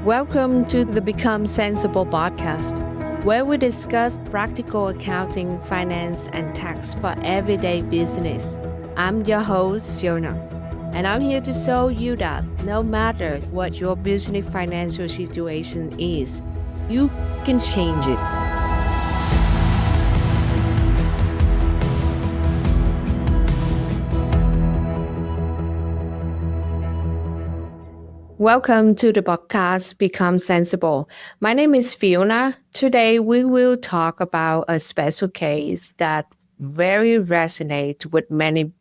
Welcome to the Become Sensible podcast, where we discuss practical accounting, finance, and tax for everyday business. I'm your host, Fiona, and I'm here to show you that no matter what your business financial situation is, you can change it. Welcome to the podcast Become Sensible. My name is Fiona. Today we will talk about a special case that very resonates with many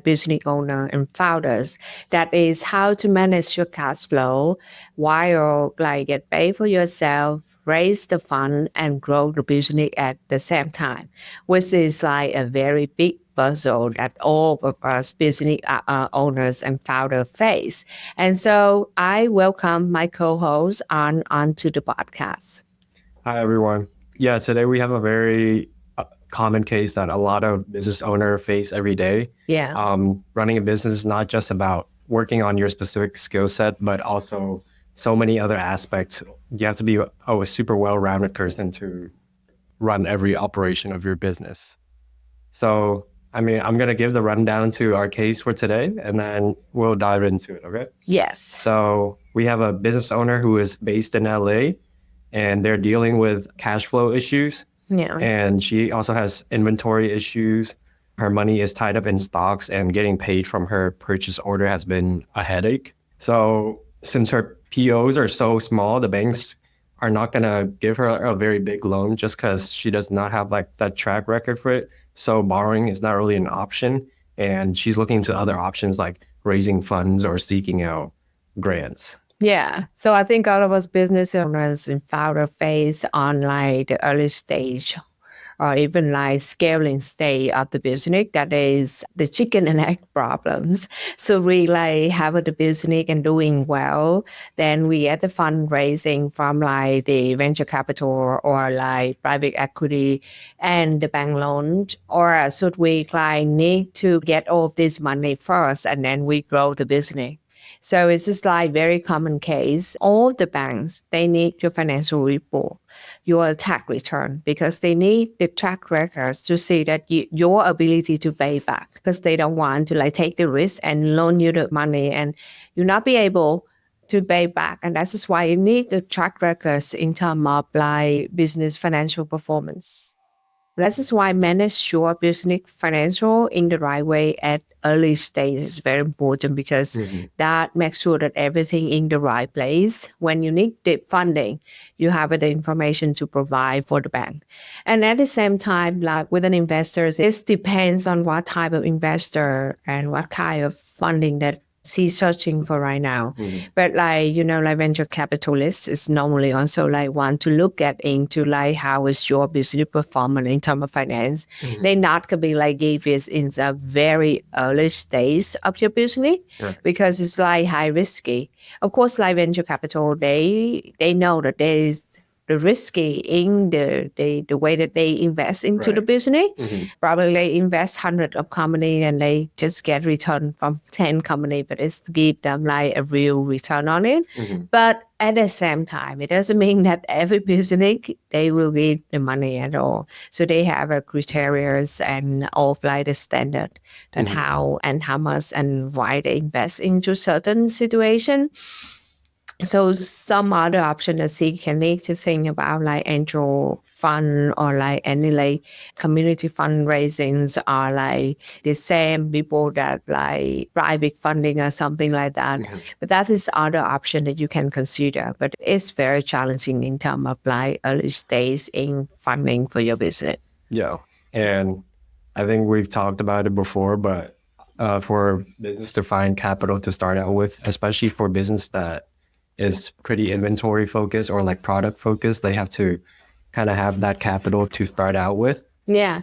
business owners and founders. That is how to manage your cash flow while get paid for yourself, raise the fund, and grow the business at the same time, which is a very big puzzle that all of us business owners and founders face. And so I welcome my co-host onto the podcast. Hi, everyone. Yeah, today we have a very common case that a lot of business owners face every day. Yeah. Running a business is not just about working on your specific skill set, but also so many other aspects. You have to be a super well-rounded person to run every operation of your business. So, I'm going to give the rundown to our case for today, and then we'll dive into it, okay? Yes. So we have a business owner who is based in LA, and they're dealing with cash flow issues. Yeah. And she also has inventory issues. Her money is tied up in stocks, and getting paid from her purchase order has been a headache. So since her POs are so small, the banks are not going to give her a very big loan just because she does not have that track record for it. So borrowing is not really an option. And she's looking to other options like raising funds or seeking out grants. Yeah. So I think all of us business owners and founder face on the early stage or even scaling stage of the business, that is the chicken and egg problems. So we having the business and doing well, then we get the fundraising from the venture capital or private equity and the bank loan, or should we need to get all of this money first and then we grow the business? So it's just very common case. All the banks, they need your financial report, your tax return, because they need the track records to see that your ability to pay back, because they don't want to take the risk and loan you the money and you not be able to pay back. And that's just why you need the track records in terms of business financial performance. That is why manage your business financial in the right way at early stage is very important, because that makes sure that everything in the right place. When you need the funding, you have the information to provide for the bank. And at the same time, with an investor, it depends on what type of investor and what kind of funding that she's searching for right now. But venture capitalists is normally also want to look at into how is your business performance in terms of finance. They not gonna be give it in the very early stage of your business, because it's high risky. Of course, venture capital, they know that there is the risky in the way that they invest into the business. Probably they invest hundreds of companies and they just get return from 10 companies, but it's give them a real return on it. But at the same time, it doesn't mean that every business, they will get the money at all. So they have a criteria and all of the standard and how much and why they invest into certain situation. So some other option that she can need to think about angel fund or any community fundraisings are the same people that private funding or something like that. But that is other option that you can consider. But it's very challenging in terms of early stage in funding for your business. Yeah. And I think we've talked about it before, but for business to find capital to start out with, especially for business that is pretty inventory focused or product focused, they have to kind of have that capital to start out with. Yeah,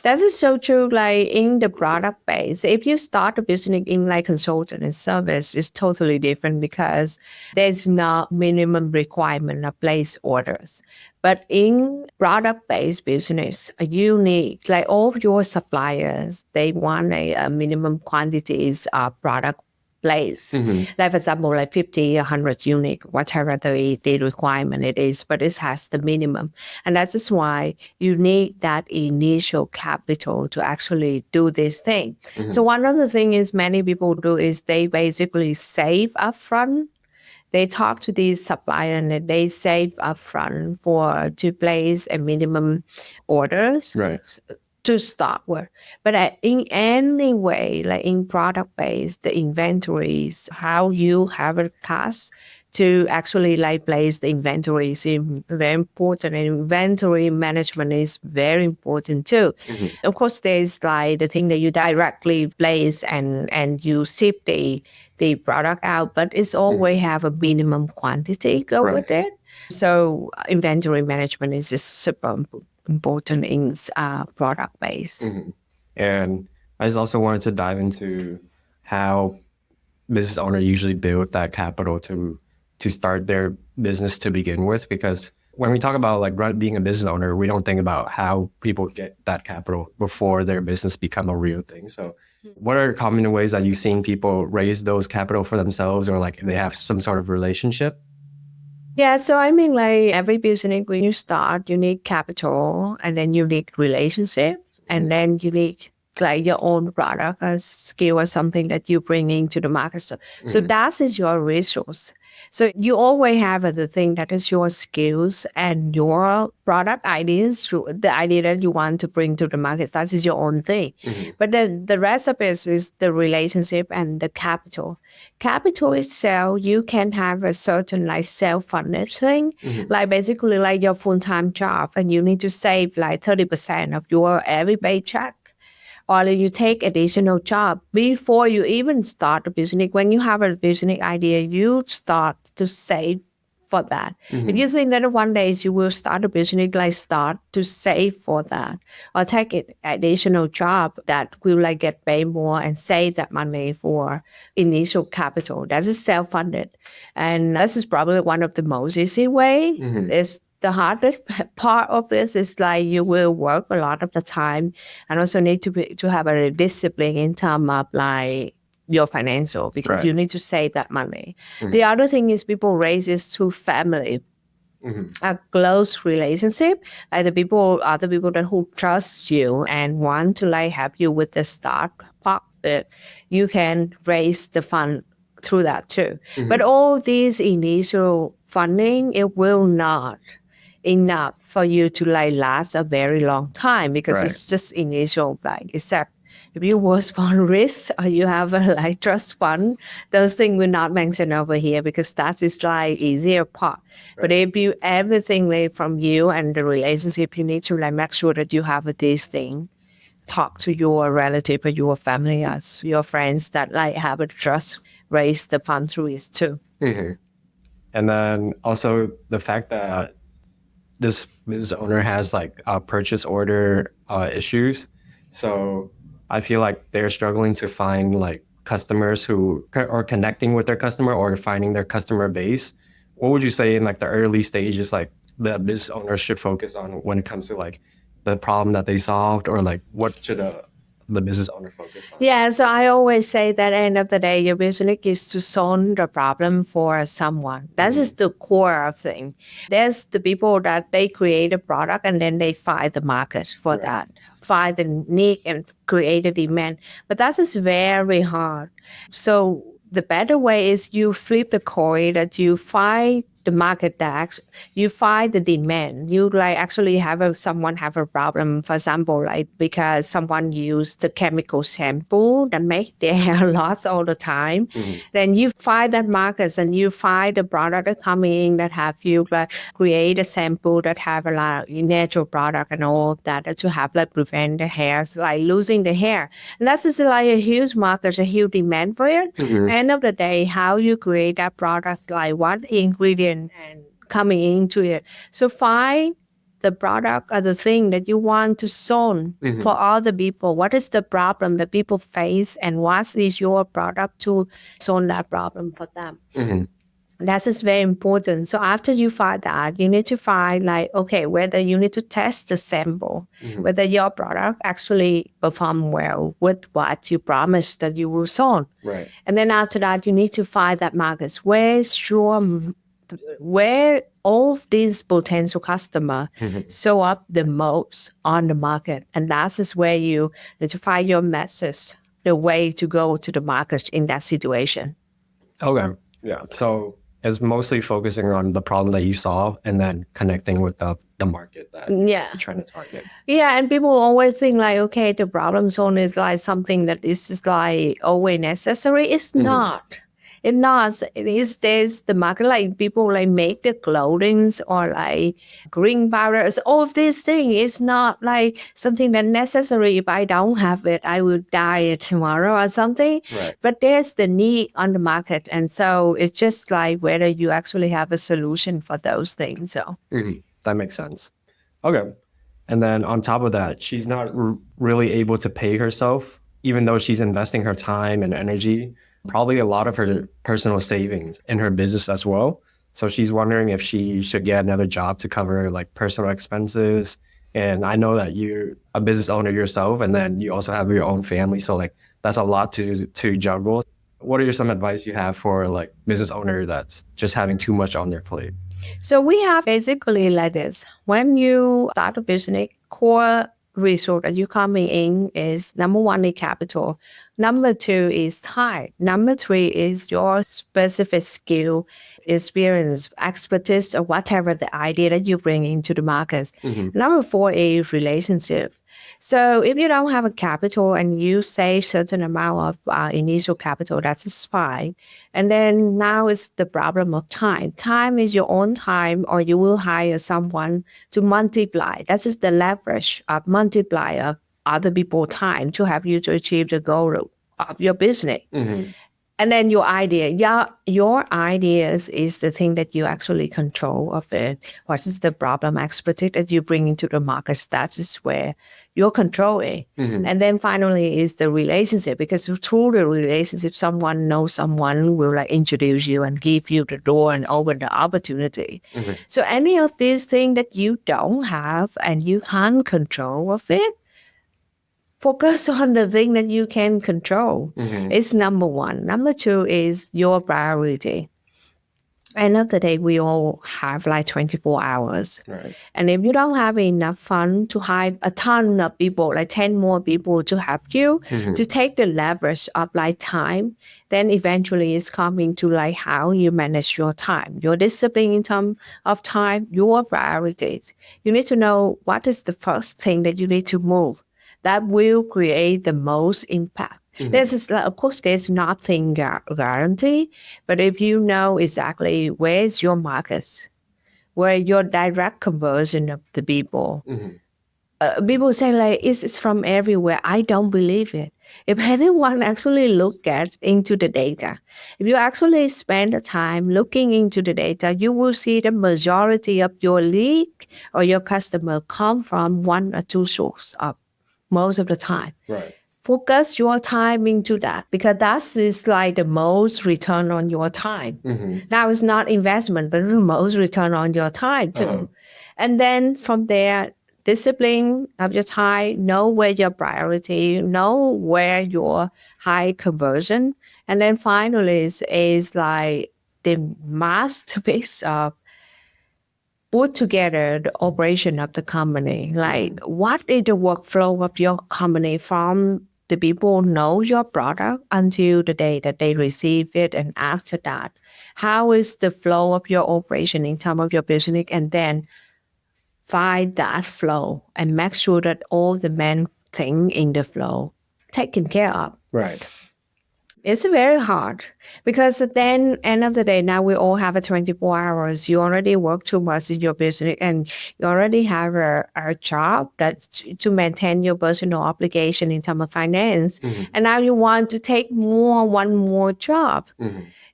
that is so true. In the product base, if you start a business in consultant and service, it's totally different, because there's no minimum requirement of place orders. But in product-based business, you need all of your suppliers, they want a minimum quantities of product place. Like for example, like 50, 100 unit, whatever the requirement it is, but it has the minimum. And that's just why you need that initial capital to actually do this thing. So one of the things is many people do is they basically save upfront. They talk to these supplier and they save upfront to place a minimum orders to start with. But in any way, like in product base, the inventories, how you have a cost to actually like place the inventory is very important, and inventory management is very important too. Of course, there's like the thing that you directly place and you ship the product out, but it's always have a minimum quantity go with it. So inventory management is just super important in product base. And I just also wanted to dive into how business owner usually build that capital to start their business to begin with, because when we talk about like being a business owner, we don't think about how people get that capital before their business become a real thing. So what are common ways that you've seen people raise those capital for themselves, or like if they have some sort of relationship? Yeah, so I mean, like every business, when you start, you need capital, and then you need relationship, and then you need like your own product, a skill, or something that you bring into the market. So that is your resource. So you always have the thing that is your skills and your product ideas, the idea that you want to bring to the market. That is your own thing. But then the rest of it is the relationship and the capital. Capital itself, you can have a certain like self-funded thing, like basically like your full-time job, and you need to save like 30% of your every paycheck. Or you take additional job before you even start a business. When you have a business idea, you start to save for that. If you think that one day you will start a business, like start to save for that, or take an additional job that will like get paid more and save that money for initial capital. That is self-funded, and this is probably one of the most easy way. Is the hardest part of this is like you will work a lot of the time, and also need to have a discipline in terms of like your financial, because you need to save that money. The other thing is people raise this through family, a close relationship, like other people that who trust you and want to like help you with the start part of it. You can raise the fund through that too. But all these initial funding, it will not enough for you to like last a very long time, because it's just initial, like except if you work on risk or you have a like trust fund, those things will not mention over here, because that is like easier part. But if you everything like from you and the relationship, you need to like make sure that you have this thing. Talk to your relative or your family, as your friends that like have a trust, raise the fund through it too. And then also the fact that this business owner has like purchase order issues. So I feel like they're struggling to find like customers who are connecting with their customer or finding their customer base. What would you say in like the early stages, like the business owner should focus on when it comes to like the problem that they solved, or like what should the business owner focus on? Yeah, so I always say that at the end of the day, your business is to solve the problem for someone. That is the core thing. There's the people that they create a product and then they find the market for that, find the need and create a demand. But that is very hard. So the better way is you flip the coin, that you find the market that you find the demand. You like actually have someone have a problem, for example, like because someone used the chemical shampoo that make their hair loss all the time. Then you find that market and you find the product that come in that have you like create a shampoo that have a lot of natural product and all of that to have like prevent the hairs like losing the hair. And that's just like a huge market, a huge demand for it. End of the day, how you create that product, like what ingredient and coming into it. So find the product or the thing that you want to solve for other people. What is the problem that people face, and what is your product to solve that problem for them? That is very important. So after you find that, you need to find like, okay, whether you need to test the sample, whether your product actually perform well with what you promised that you will sell. Right. And then after that, you need to find that markets where all of these potential customer show up the most on the market. And that is where you need to find your message, the way to go to the market in that situation. Okay. Yeah. So it's mostly focusing on the problem that you solve and then connecting with the market that Yeah. you're trying to target. Yeah, and people always think like, okay, the problem zone is like something that is just like always necessary. It's not. It's not. It is there's the market like people like make the clothings or like green powders. All of these things is not like something that necessary. If I don't have it, I will die tomorrow or something. Right. But there's the need on the market, and so it's just like whether you actually have a solution for those things. So. That makes sense. Okay. And then on top of that, she's not really able to pay herself, even though she's investing her time and energy, probably a lot of her personal savings in her business as well. So she's wondering if she should get another job to cover like personal expenses. And I know that you're a business owner yourself, and then you also have your own family. So like that's a lot to juggle. What are some advice you have for like business owner that's just having too much on their plate? So we have basically like this. When you start a business, core resource that you coming in is number one is capital. Number two is time. Number three is your specific skill, experience, expertise, or whatever the idea that you bring into the market. Number four is relationship. So if you don't have a capital and you save certain amount of initial capital, that's fine. And then now is the problem of time. Time is your own time, or you will hire someone to multiply. That is the leverage of multiply of other people's time to help you to achieve the goal of your business. And then your idea, your ideas is the thing that you actually control of it. What is the problem expertise that you bring into the market? That is where you're controlling. And then finally is the relationship, because through the relationship, someone knows someone will like introduce you and give you the door and open the opportunity. So any of these things that you don't have and you can't control of it, focus on the thing that you can control. It's number one. Number two is your priority. End of the day, we all have like 24 hours. Right. And if you don't have enough fun to hire a ton of people, like 10 more people to help you, to take the leverage of like time, then eventually it's coming to like how you manage your time, your discipline in terms of time, your priorities. You need to know what is the first thing that you need to move that will create the most impact. This is, of course, there's nothing guarantee, but if you know exactly where's your market, where your direct conversion of the people, people say like it's from everywhere. I don't believe it. If anyone actually look into the data, if you actually spend the time looking into the data, you will see the majority of your lead or your customer come from one or two sources of most of the time. Right. Focus your time into that, because that is like the most return on your time. Now it's not investment, but the most return on your time too. And then from there, discipline of your time, know where your priority, know where your high conversion. And then finally is like the masterpiece of put together the operation of the company. Like what is the workflow of your company from the people know your product until the day that they receive it, and after that, how is the flow of your operation in terms of your business, and then find that flow and make sure that all the main thing in the flow taken care of. Right. It's very hard, because then end of the day, now we all have a 24 hours. You already work too much in your business, and you already have a job that's to maintain your personal obligation in terms of finance. And now you want to take one more job.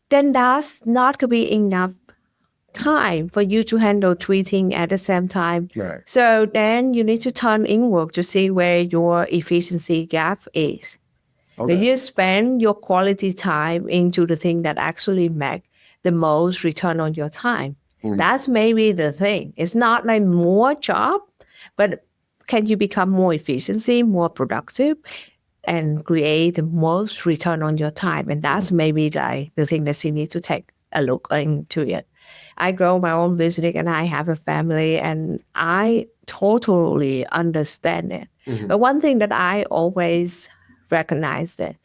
Then that's not going to be enough time for you to handle three things at the same time. Right. So then you need to turn inward to see where your efficiency gap is. That you spend your quality time into the thing that actually make the most return on your time. That's maybe the thing. It's not like more job, but can you become more efficiency, more productive, and create the most return on your time? And that's maybe like the thing that you need to take a look into it. I grow my own business and I have a family and I totally understand it. But one thing that I always recognize that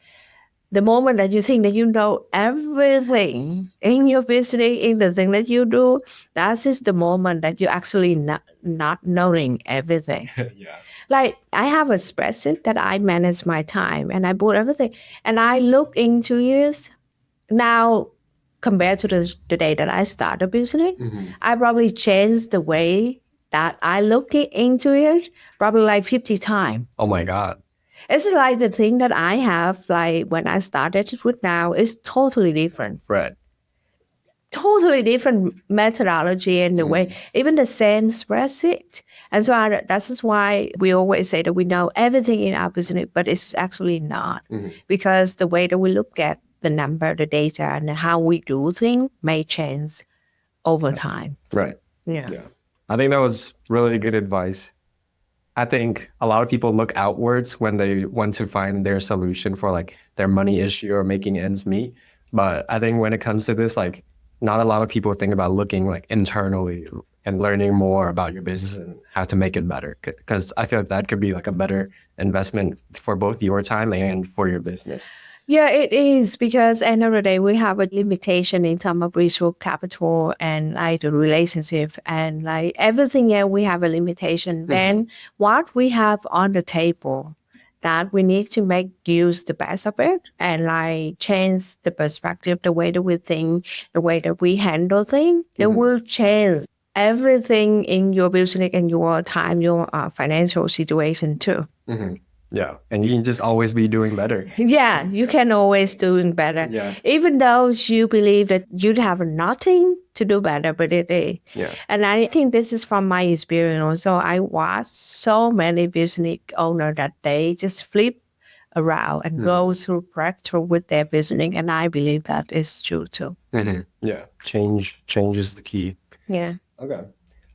the moment that you think that you know everything in your business, in the thing that you do, that is the moment that you actually not knowing everything. Like I have a spreadsheet that I manage my time and I put everything and I look into years now compared to the day that I started business, I probably changed the way that I look into it probably like 50 times. Oh my God. It's like the thing that I have, like when I started with now, is totally different. Right. Totally different methodology and the way, even the same spreadsheet. And so that's just why we always say that we know everything in our business, but it's actually not. Because the way that we look at the number, the data, and how we do things may change over time. Right. Yeah. I think that was really good advice. I think a lot of people look outwards when they want to find their solution for like their money issue or making ends meet. But I think when it comes to this, like not a lot of people think about looking like internally and learning more about your business and how to make it better. Because I feel like that could be like a better investment for both your time and for your business. Yeah, it is because end of the day we have a limitation in terms of resource capital and like the relationship and like everything else we have a limitation. Then what we have on the table that we need to make use the best of it and like change the perspective, the way that we think, the way that we handle things, it will change everything in your business and your time, your financial situation too. Yeah. And you can just always be doing better. Yeah, you can always doing better. Yeah. Even though you believe that you have nothing to do better, but it is. Yeah. And I think this is from my experience also. I watch so many business owners that they just flip around and go through breakthrough with their business. And I believe that is true too. Yeah. Change is the key. Yeah. Okay.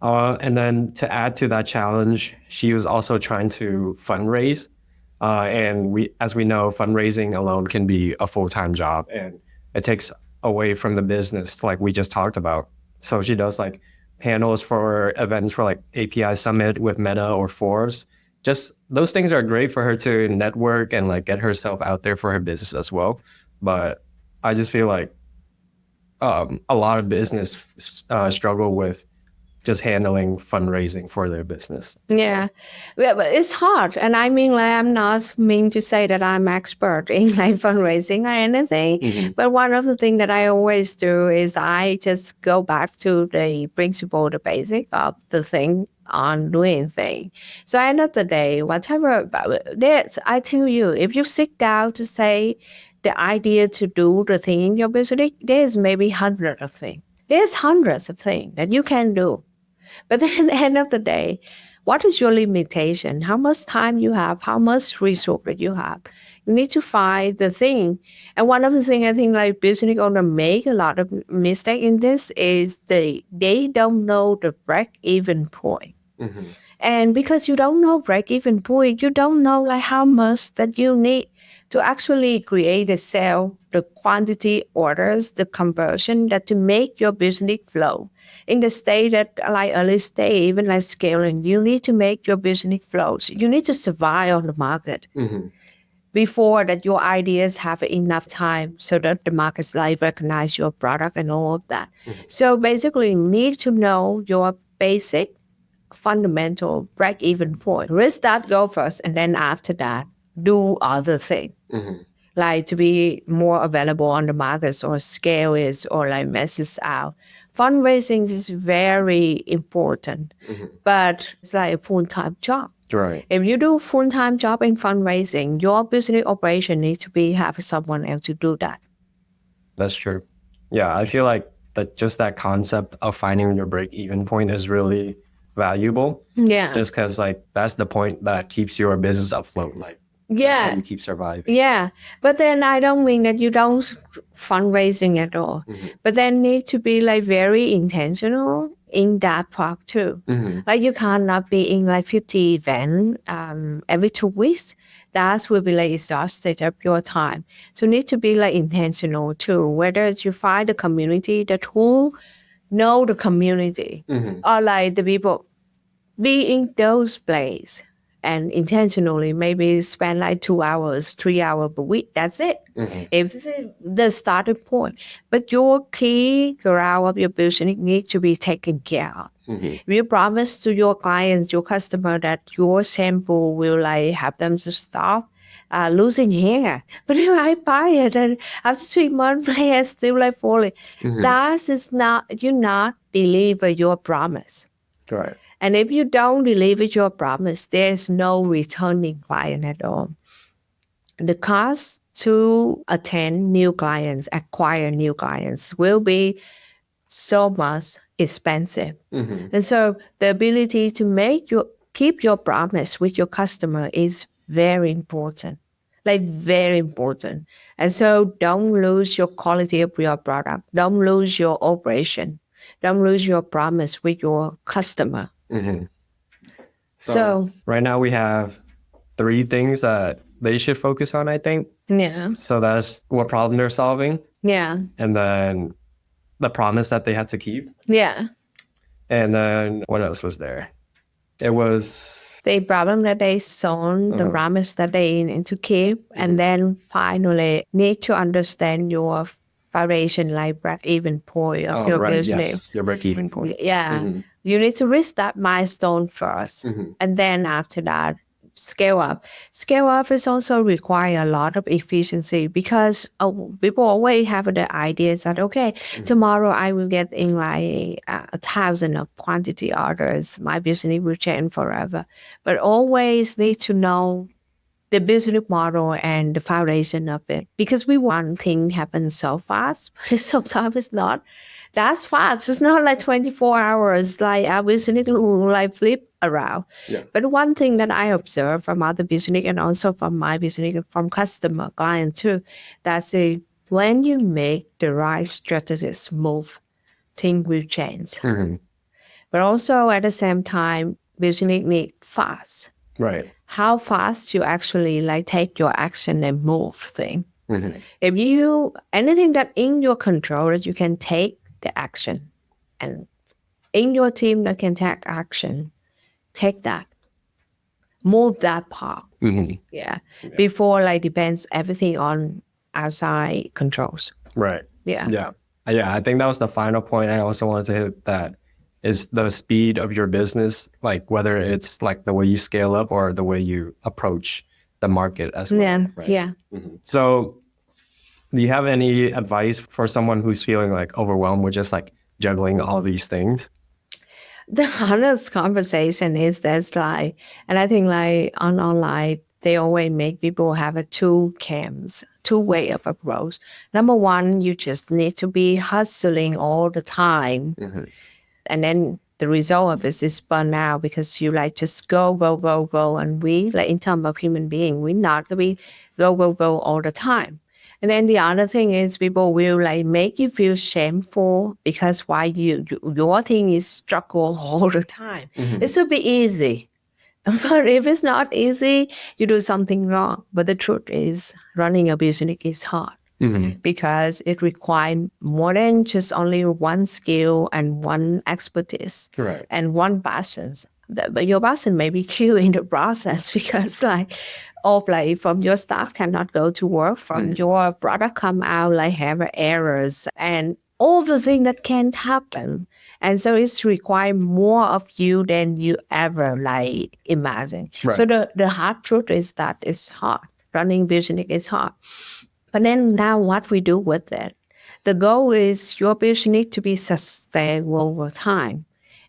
And then to add to that challenge, she was also trying to fundraise. And as we know, fundraising alone can be a full-time job and it takes away from the business like we just talked about. So she does like panels for events for like API Summit with Meta or Forbes. Just those things are great for her to network and like get herself out there for her business as well. But I just feel like a lot of business struggle with just handling fundraising for their business. Yeah, but it's hard. And I mean, like, I'm not mean to say that I'm expert in like fundraising or anything. But one of the things that I always do is I just go back to the principle, the basic of the thing on doing thing. So end of the day, whatever, I tell you, if you sit down to say the idea to do the thing in your business, there's maybe hundreds of things. There's hundreds of things that you can do. But then at the end of the day, what is your limitation? How much time you have? How much resource you have? You need to find the thing. And one of the things I think like business owner make a lot of mistake in this is they don't know the break-even point. And because you don't know break-even point, you don't know like how much that you need to actually create a sale, the quantity orders, the conversion, that to make your business flow. In the state that like early stage, even like scaling, you need to make your business flow. So you need to survive on the market before that your ideas have enough time so that the markets like recognize your product and all of that. So basically you need to know your basic fundamental break-even point. Risk that go first and then after that, do other things. Like to be more available on the markets or scale is or like message out. Fundraising is very important, but it's like a full-time job. Right. If you do full-time job in fundraising, your business operation needs to have someone else to do that. That's true. Yeah, I feel like that concept of finding your break-even point is really valuable. Yeah. Just because like that's the point that keeps your business afloat. Like Yeah. How you keep surviving. Yeah. But then I don't mean that you don't fundraising at all. But then need to be like very intentional in that part too. Like you cannot be in like 50 events every 2 weeks. That will be like exhausted of your time. So need to be like intentional too. Whether it's you find the community that who know the community or like the people be in those places and intentionally maybe spend like 2 hours, 3 hours per week. That's it. If the starting point. But your key ground of your business needs to be taken care of. You promise to your clients, your customer that your sample will like help them to stop losing hair. But if I buy it and after 3 months my hair still like falling, that is not, you not deliver your promise. Right. And if you don't deliver your promise, there's no returning client at all. The cost to attend new clients, acquire new clients will be so much expensive. And so the ability to keep your promise with your customer is very important. Like very important. And so don't lose your quality of your product. Don't lose your operation. Don't lose your promise with your customer. So right now we have 3 things that they should focus on, I think. yeah. So that's what problem they're solving, Yeah. and then the promise that they had to keep, Yeah. and then what else was there? It was The problem that they solve, the promise that they need to keep, and then finally need to understand your foundation like break-even point of your business. yes, your break-even point. Yeah. You need to reach that milestone first. And then after that, scale up. Scale up is also require a lot of efficiency because people always have the ideas that, okay, tomorrow I will get in like 1,000 of quantity orders. My business will change forever. But always need to know the business model and the foundation of it. Because we want things happen so fast, but sometimes it's not. That's fast. It's not like 24 hours. Like our business will like flip around. Yeah. But one thing that I observe from other business and also from my business, from customer client too, that's when you make the right strategies move, things will change. But also at the same time, business need fast. Right. How fast you actually like take your action and move thing. If you anything that in your control that you can take the action, and in your team that can take action, take that, move that part. Yeah. Before like depends everything on outside controls. Right. Yeah. Yeah. Yeah. I think that was the final point. I also wanted to hit that is the speed of your business, like whether it's like the way you scale up or the way you approach the market as well. Yeah. Right? Yeah. So do you have any advice for someone who's feeling like overwhelmed with just like juggling all these things? The honest conversation is that's like, and I think like on online, they always make people have a two way of approach. Number one, you just need to be hustling all the time. And then the result of it is burnout because you like just go. And we, like in terms of human being, we not to be go all the time. And then the other thing is people will like make you feel shameful because why your thing is struggle all the time. It should be easy. But if it's not easy, you do something wrong. But the truth is running a business is hard. Because it requires more than just only one skill and one expertise and one passion. But your passion may be killed in the process because like from your staff cannot go to work, from your product come out like have errors and all the things that can happen. And so it's required more of you than you ever like imagine. So the hard truth is that it's hard. Running business is hard. But then now what we do with it? The goal is your business to be sustainable over time.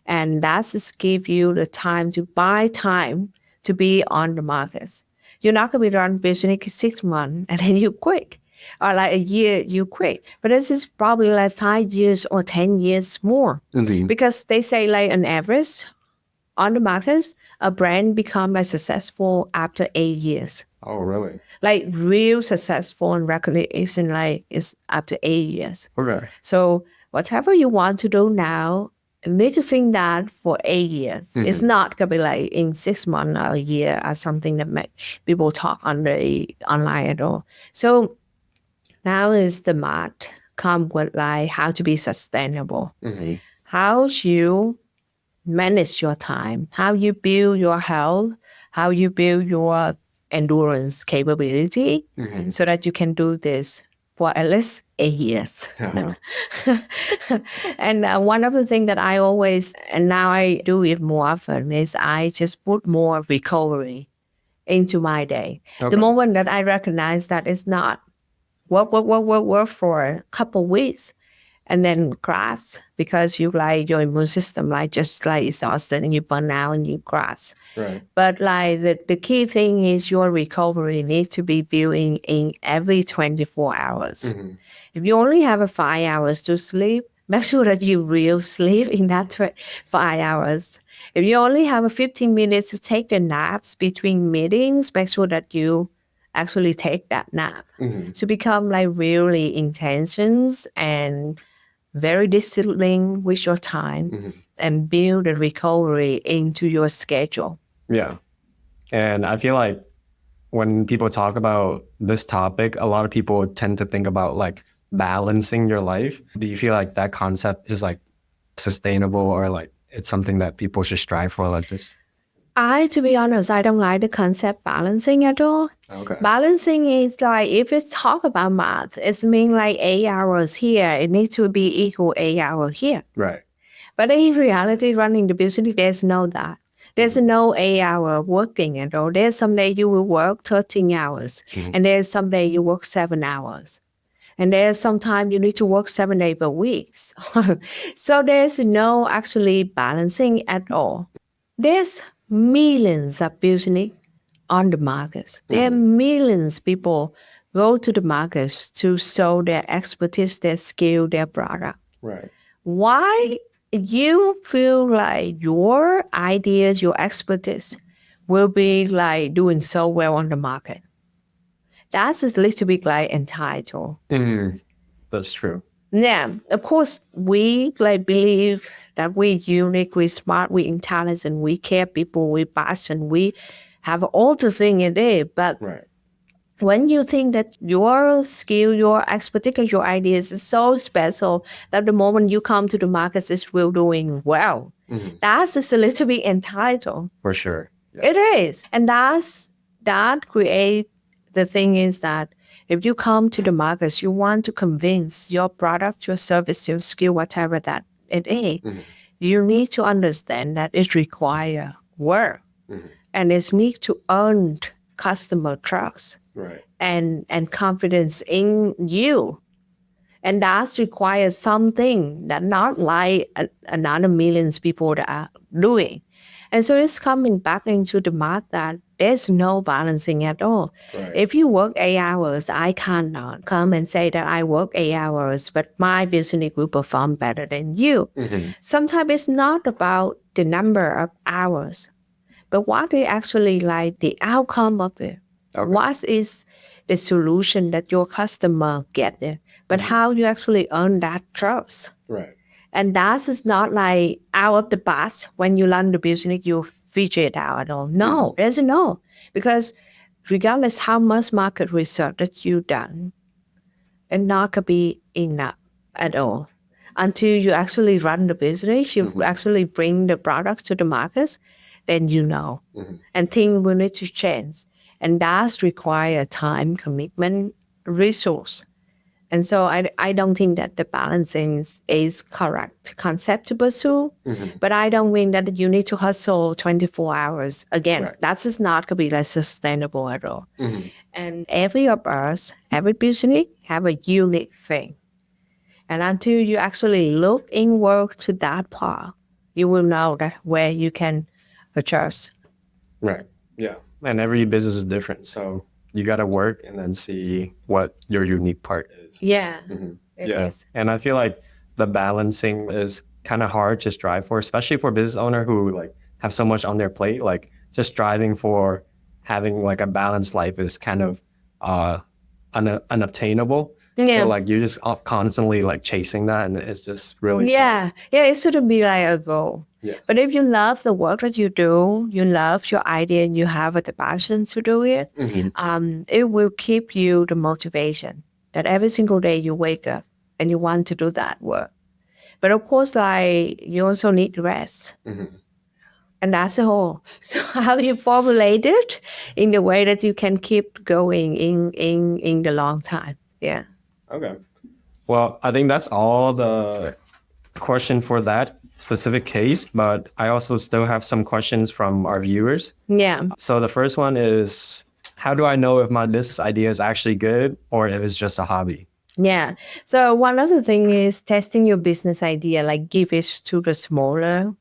And that's just give you the time to buy time to be on the markets. You're not going to be run business 6 months and then you quit. Or like a year, you quit. But this is probably like 5 years or 10 years more. Because they say like an average On the markets, a brand become like successful after 8 years. Oh, really? Like real successful and recognition like is after 8 years. Okay. So whatever you want to do now, you need to think that for 8 years. It's not gonna be like in 6 months or a year or something that make people talk on the online at all. So now is the math come with like how to be sustainable. How you manage your time, how you build your health, how you build your endurance capability so that you can do this for at least 8 years. And one of the things that I always, and now I do it more often, is I just put more recovery into my day. The moment that I recognize that it's not work for a couple weeks and then crash because you like your immune system like just like exhausted and you burn out and you crash. Right. But like the key thing is your recovery needs to be built in every 24 hours. If you only have 5 hours to sleep, make sure that you real sleep in that 5 hours. If you only have 15 minutes to take the naps between meetings, make sure that you actually take that nap. To become like really intentions and very disciplined with your time and build the recovery into your schedule. Yeah. And I feel like when people talk about this topic, a lot of people tend to think about like balancing your life. Do you feel like that concept is like sustainable or like it's something that people should strive for like this? To be honest, I don't like the concept balancing at all. Okay. Balancing is like, if it's talk about math, it's mean like 8 hours here. It needs to be equal 8 hours here. Right. But in reality, running the business, there's no that. There's no 8 hour working at all. There's some day you will work 13 hours and there's some day you work 7 hours. And there's some time you need to work 7 days per week. So there's no actually balancing at all. There's millions of business on the markets. There are millions of people go to the markets to show their expertise, their skill, their product. Right. Why you feel like your ideas, your expertise will be like doing so well on the market? That's a little bit like entitled. That's true. Yeah, of course, we like believe that we're unique, we're smart, we're intelligent, we care people, we passion, we have all the thing in there. But Right. when you think that your skill, your expertise, your ideas is so special that the moment you come to the markets, it's will doing well. That's just a little bit entitled. For sure. Yeah. It is. And that create the thing is that if you come to the markets, you want to convince your product, your service, your skill, whatever that it is, you need to understand that it requires work and it needs to earn customer trust. Right. And confidence in you. And that requires something that not like another millions people that are doing. And so it's coming back into the math that there's no balancing at all. Right. If you work 8 hours, I cannot come and say that I work 8 hours, but my business will perform better than you. Sometimes it's not about the number of hours, but what is actually like the outcome of it. What is the solution that your customer get there, but how you actually earn that trust. Right. And that is not like out of the box when you learn the business, you figure it out at all. No, there's no. Because regardless how much market research that you've done, it's not going to be enough at all. Until you actually run the business, you actually bring the products to the markets, then you know. And things will need to change. And that requires time, commitment, resource. And so I don't think that the balancing is correct concept to pursue, but I don't mean that you need to hustle 24 hours. Again, that's just not going to be like sustainable at all. And every of us, every business have a unique thing. And until you actually look inward to that part, you will know that where you can adjust. Right. Yeah. And every business is different. So you got to work and then see what your unique part is. Yeah, it is. And I feel like the balancing is kind of hard to strive for, especially for a business owner who like have so much on their plate. Like just striving for having like a balanced life is kind of unobtainable. Yeah. So like you're just constantly like chasing that, and it's just really tough. Yeah, it shouldn't be like a goal. Yeah. But if you love the work that you do, you love your idea, and you have the passion to do it, it will keep you the motivation that every single day you wake up and you want to do that work. But of course, like you also need rest. And that's all. So how you formulate it in the way that you can keep going in the long time. Yeah. Okay. Well, I think that's all the question for that specific case, but I also still have some questions from our viewers. Yeah. So the first one is, how do I know if my business idea is actually good or if it's just a hobby? Yeah. So one other thing is testing your business idea, like give it to the smaller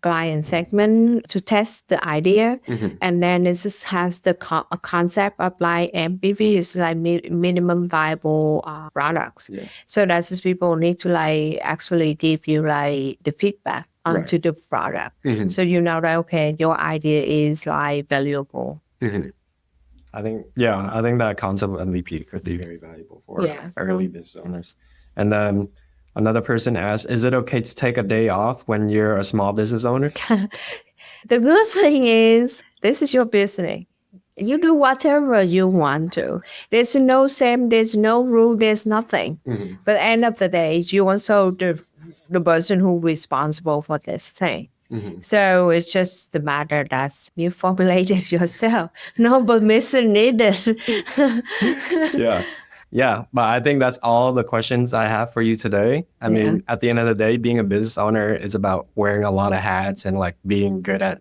client segment to test the idea. And then it just has the concept of like MPV is like minimum viable products. So that's just people need to like actually give you like the feedback onto the product. So you know that, okay, your idea is like valuable. I think that concept of MVP could be very valuable for early business owners. And then another person asked, is it okay to take a day off when you're a small business owner? The good thing is, this is your business. You do whatever you want to. There's no shame, there's no rule, there's nothing. But at the end of the day, you also the person who's responsible for this thing. So it's just the matter that you formulate it yourself. No permission needed. Yeah, but I think that's all the questions I have for you today. I mean, at the end of the day, being a business owner is about wearing a lot of hats and like being good at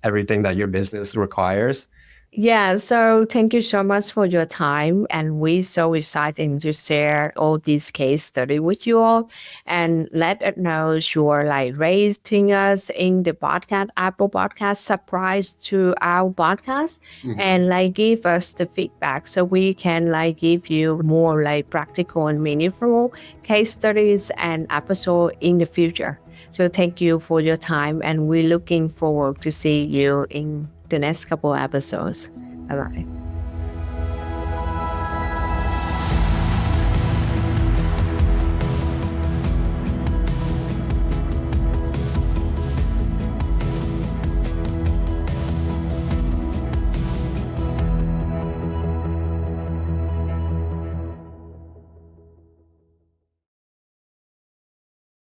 everything that your business requires. Yeah, so thank you so much for your time. And we're so excited to share all these case study with you all. And let us know you're like rating us in the podcast, Apple Podcast, surprise to our podcast, and like give us the feedback so we can like give you more like practical and meaningful case studies and episode in the future. So thank you for your time, and we're looking forward to see you in the next couple episodes. Bye-bye.